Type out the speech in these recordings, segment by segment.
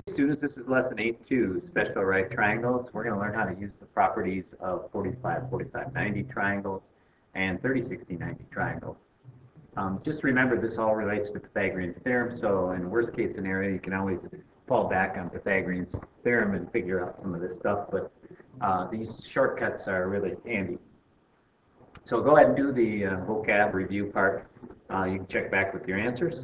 students, this is lesson 8-2, special right triangles. We're going to learn how to use the properties of 45, 45, 90 triangles and 30, 60, 90 triangles. Just remember this all relates to Pythagorean's theorem, so in worst case scenario you can always fall back on Pythagorean's theorem and figure out some of this stuff, but these shortcuts are really handy. So go ahead and do the vocab review part. You can check back with your answers.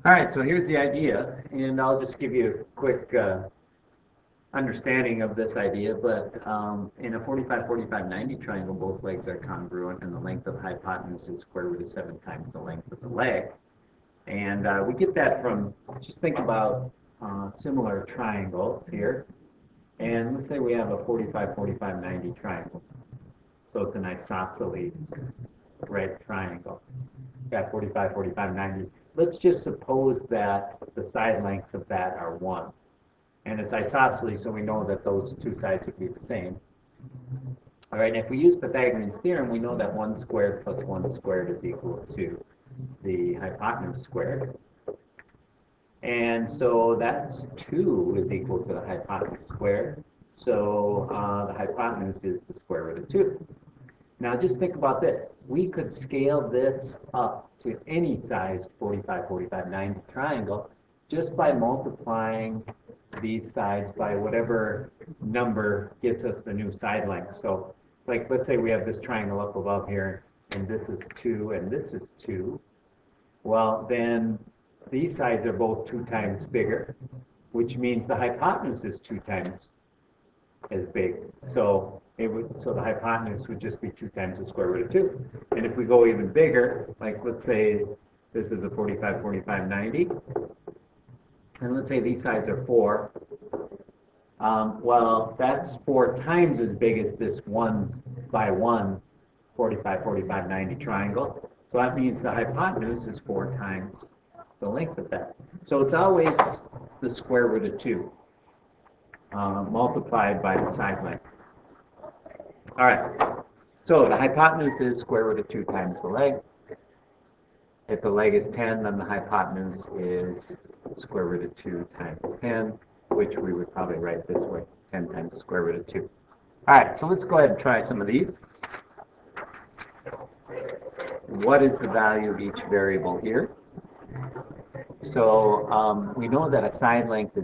All right, so here's the idea, and I'll just give you a quick understanding of this idea, but in a 45, 45, 90 triangle, both legs are congruent, and the length of the hypotenuse is square root of 7 times the length of the leg. And we get that from, just think about similar triangles here. And let's say we have a 45, 45, 90 triangle. So it's an isosceles right triangle. Got 45, 45, 90. Let's just suppose that the side lengths of that are 1. And it's isosceles, so we know that those two sides would be the same. All right, and if we use Pythagorean's theorem, we know that 1 squared plus 1 squared is equal to the hypotenuse squared. And so that's 2 is equal to the hypotenuse squared. So the hypotenuse is the square root of 2. Now just think about this. We could scale this up to any sized 45, 45, 90 triangle just by multiplying these sides by whatever number gets us the new side length. So like let's say we have this triangle up above here, and this is 2 and this is 2. Well, then these sides are both 2 times bigger, which means the hypotenuse is 2 times as big. So the hypotenuse would just be 2 times the square root of 2. And if we go even bigger, like let's say this is a 45, 45, 90, and let's say these sides are 4, well, that's 4 times as big as this 1 by 1 45, 45, 90 triangle. So that means the hypotenuse is 4 times the length of that. So it's always the square root of 2 multiplied by the side length. All right, so the hypotenuse is square root of 2 times the leg. If the leg is 10, then the hypotenuse is square root of 2 times 10, which we would probably write this way, 10 times the square root of 2. All right, so let's go ahead and try some of these. What is the value of each variable here? So we know that a side length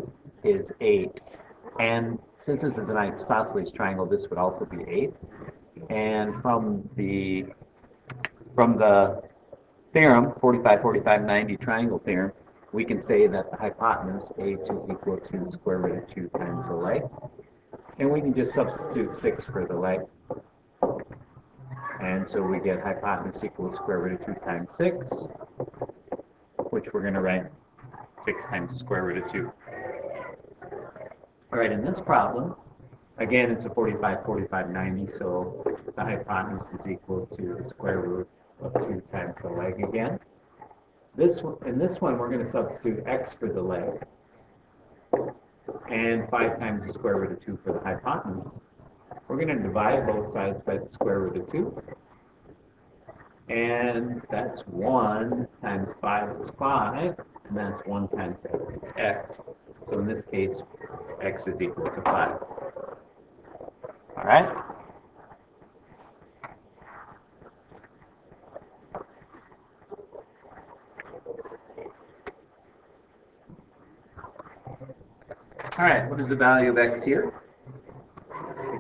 is 8. And since this is an isosceles triangle, this would also be 8. And from the theorem, 45, 45, 90 triangle theorem, we can say that the hypotenuse, h, is equal to the square root of 2 times the leg. And we can just substitute 6 for the leg. And so we get hypotenuse equals square root of 2 times 6, which we're going to write 6 times the square root of 2. All right, in this problem, again, it's a 45, 45, 90, so the hypotenuse is equal to the square root of 2 times the leg again. In this one, we're going to substitute x for the leg, and 5 times the square root of 2 for the hypotenuse. We're going to divide both sides by the square root of 2. And that's 1 times 5 is 5, and that's 1 times x is x. So in this case, x is equal to 5. All right? All right, what is the value of x here?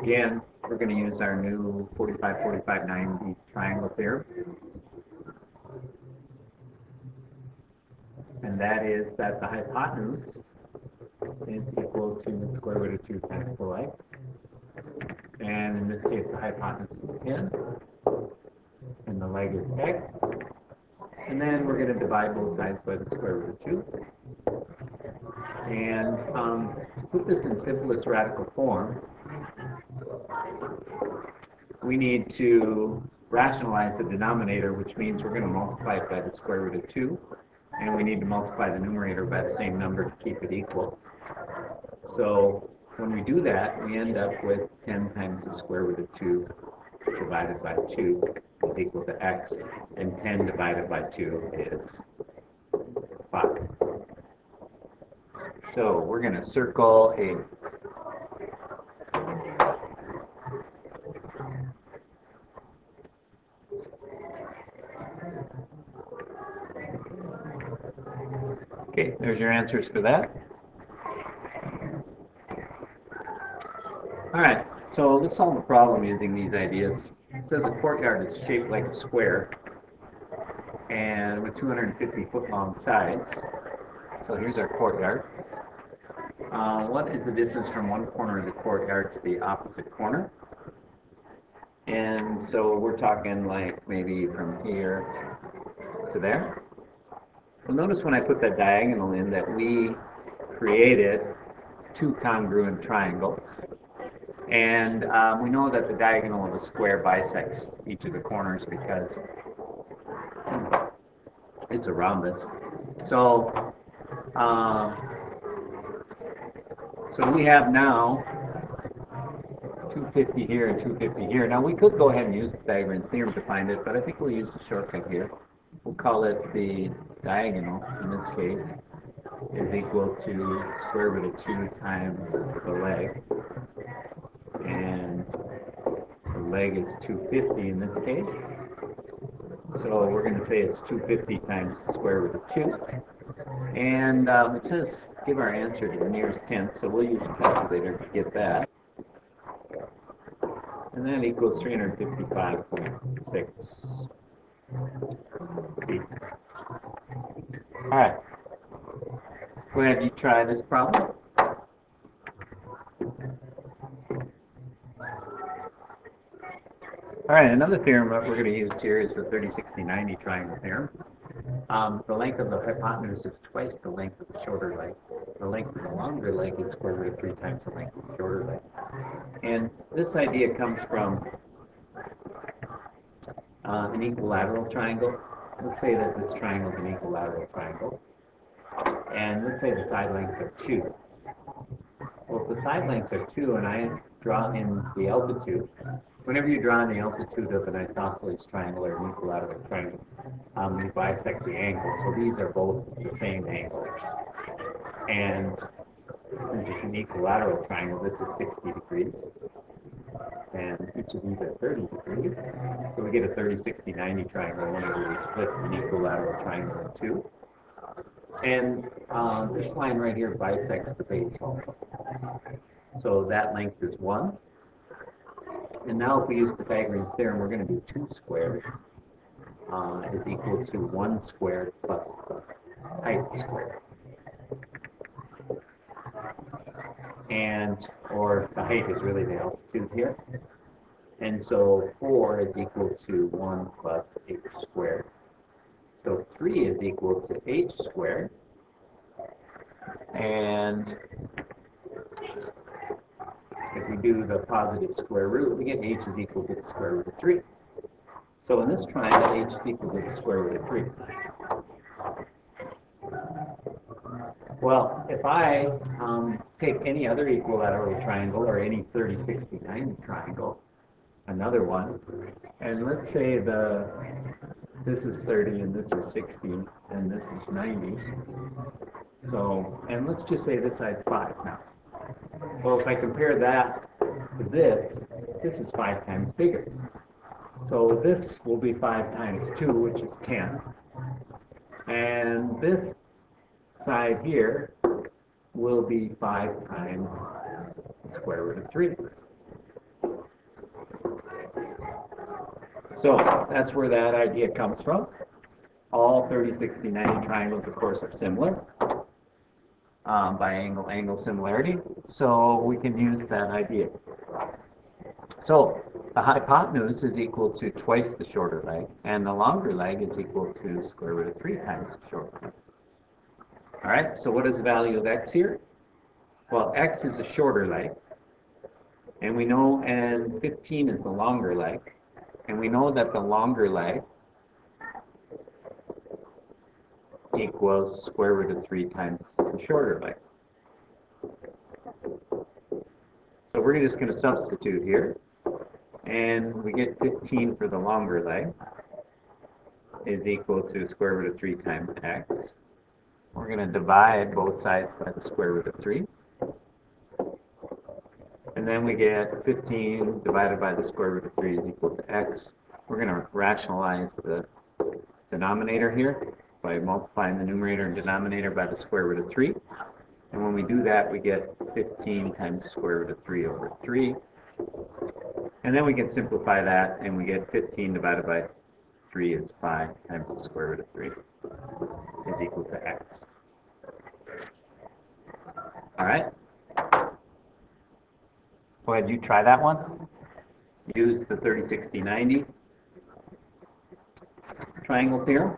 Again, we're going to use our new 45, 45, 90 triangle theorem. and that is that the hypotenuse is equal to the square root of 2 times the length. And in this case, the hypotenuse is 10, and the leg is x. And then we're going to divide both sides by the square root of 2. And to put this in simplest radical form, we need to rationalize the denominator, which means we're going to multiply it by the square root of 2. And we need to multiply the numerator by the same number to keep it equal. So when we do that, we end up with 10 times the square root of 2 divided by 2 is equal to x, and 10 divided by 2 is 5. So we're going to circle a okay, there's your answers for that. All right, so let's solve the problem using these ideas. It says a courtyard is shaped like a square and with 250-foot long sides. So here's our courtyard. What is the distance from one corner of the courtyard to the opposite corner? And so we're talking like maybe from here to there. Well, notice when I put that diagonal in that we created two congruent triangles. And we know that the diagonal of a square bisects each of the corners because it's a rhombus. So, so we have now 250 here and 250 here. Now we could go ahead and use Pythagorean's theorem to find it, but I think we'll use the shortcut here. We'll call it the diagonal, in this case, is equal to square root of 2 times the leg. And the leg is 250 in this case. So we're going to say it's 250 times the square root of 2. And it says give our answer to the nearest tenth, so we'll use a calculator to get that. And that equals 355.6 feet. All right. Go ahead, you try this problem. All right, another theorem that we're going to use here is the 30-60-90 triangle theorem. The length of the hypotenuse is twice the length of the shorter leg. The length of the longer leg is square root of 3 times the length of the shorter leg. And this idea comes from an equilateral triangle. Let's say that this triangle is an equilateral triangle. And let's say the side lengths are 2. Well, if the side lengths are 2 and I draw in the altitude, whenever you draw in the altitude of an isosceles triangle or an equilateral triangle, you bisect the angles. So these are both the same angles. And since it's an equilateral triangle, this is 60 degrees. And each of these are 30 degrees. So we get a 30-60-90 triangle whenever we split an equilateral triangle in two. And this line right here bisects the base also. So that length is 1. And now if we use Pythagorean's theorem, we're going to do 2 squared is equal to 1 squared plus the height squared. And, or the height is really the altitude here. And so 4 is equal to 1 plus h squared. So 3 is equal to h squared. And if we do the positive square root, we get h is equal to the square root of 3. So in this triangle, h is equal to the square root of 3. Well, if I take any other equilateral triangle or any 30-60-90 triangle, another one, and let's say this is 30 and this is 60 and this is 90. So, and let's just say this side's 5 now. Well, if I compare that to this is 5 times bigger. So this will be 5 times 2, which is 10. And this side here will be 5 times the square root of 3. So that's where that idea comes from. all 30, 60, 90 triangles, of course, are similar by angle similarity. So we can use that idea. So the hypotenuse is equal to twice the shorter leg, and the longer leg is equal to square root of 3 times the shorter leg. All right, so what is the value of x here? Well, x is the shorter leg, and we know, and 15 is the longer leg, and we know that the longer leg equals square root of 3 times the shorter leg. So we're just going to substitute here, and we get 15 for the longer leg is equal to square root of 3 times x. We're going to divide both sides by the square root of 3. And then we get 15 divided by the square root of 3 is equal to x. We're going to rationalize the denominator here by multiplying the numerator and denominator by the square root of 3. And when we do that, we get 15 times the square root of 3 over 3. And then we can simplify that, and we get 15 divided by 3 is 5 times the square root of 3 is equal to x. All right? Go ahead, you try that once. Use the 30, 60, 90 triangle theorem.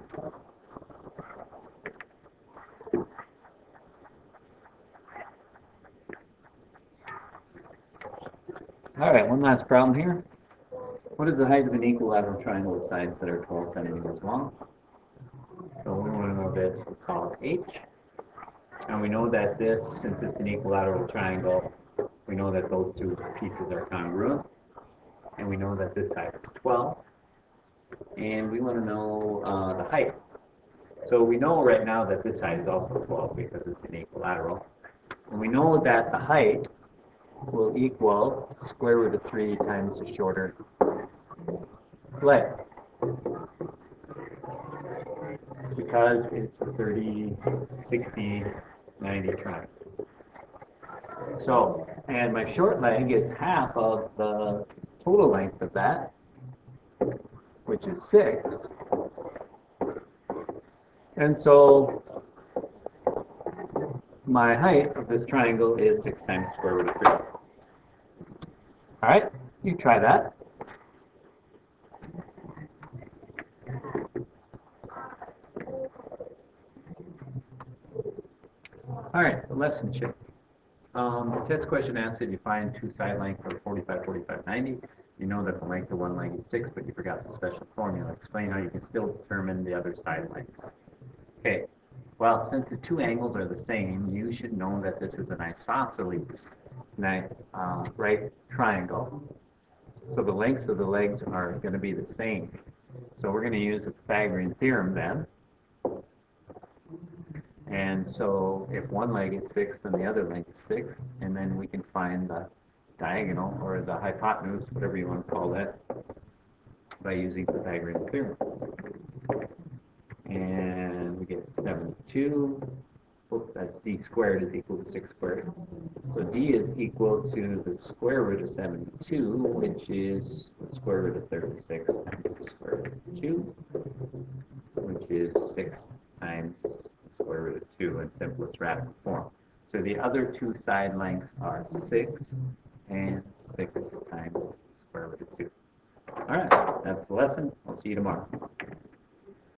All right, one last problem here. What is the height of an equilateral triangle with sides that are 12 centimeters long? So we want to know this, we'll call it h. And we know that this, since it's an equilateral triangle, we know that those two pieces are congruent. And we know that this side is 12. And we want to know the height. So we know right now that this side is also 12 because it's an equilateral. And we know that the height will equal square root of 3 times the shorter leg, because it's a 30, 60, 90 triangle. So, and my short leg is half of the total length of that, which is 6. And so my height of this triangle is 6 times the square root of 3. All right, you try that. All right, the lesson sheet. The test question asks that you find two side lengths of 45, 45, 90. You know that the length of one leg is 6, but you forgot the special formula. Explain how you can still determine the other side lengths. Okay, well, since the two angles are the same, you should know that this is an isosceles right triangle. So the lengths of the legs are going to be the same. So we're going to use the Pythagorean theorem then. And so if one leg is 6, then the other leg is 6, and then we can find the diagonal, or the hypotenuse, whatever you want to call that, by using the Pythagorean theorem. And we get 72. That's d squared is equal to 6 squared. So d is equal to the square root of 72, which is the square root of 36 times the square root of 2, which is 6 times the square root of 2 in simplest radical form. So the other two side lengths are 6 and 6 times the square root of 2. All right, that's the lesson. I'll see you tomorrow.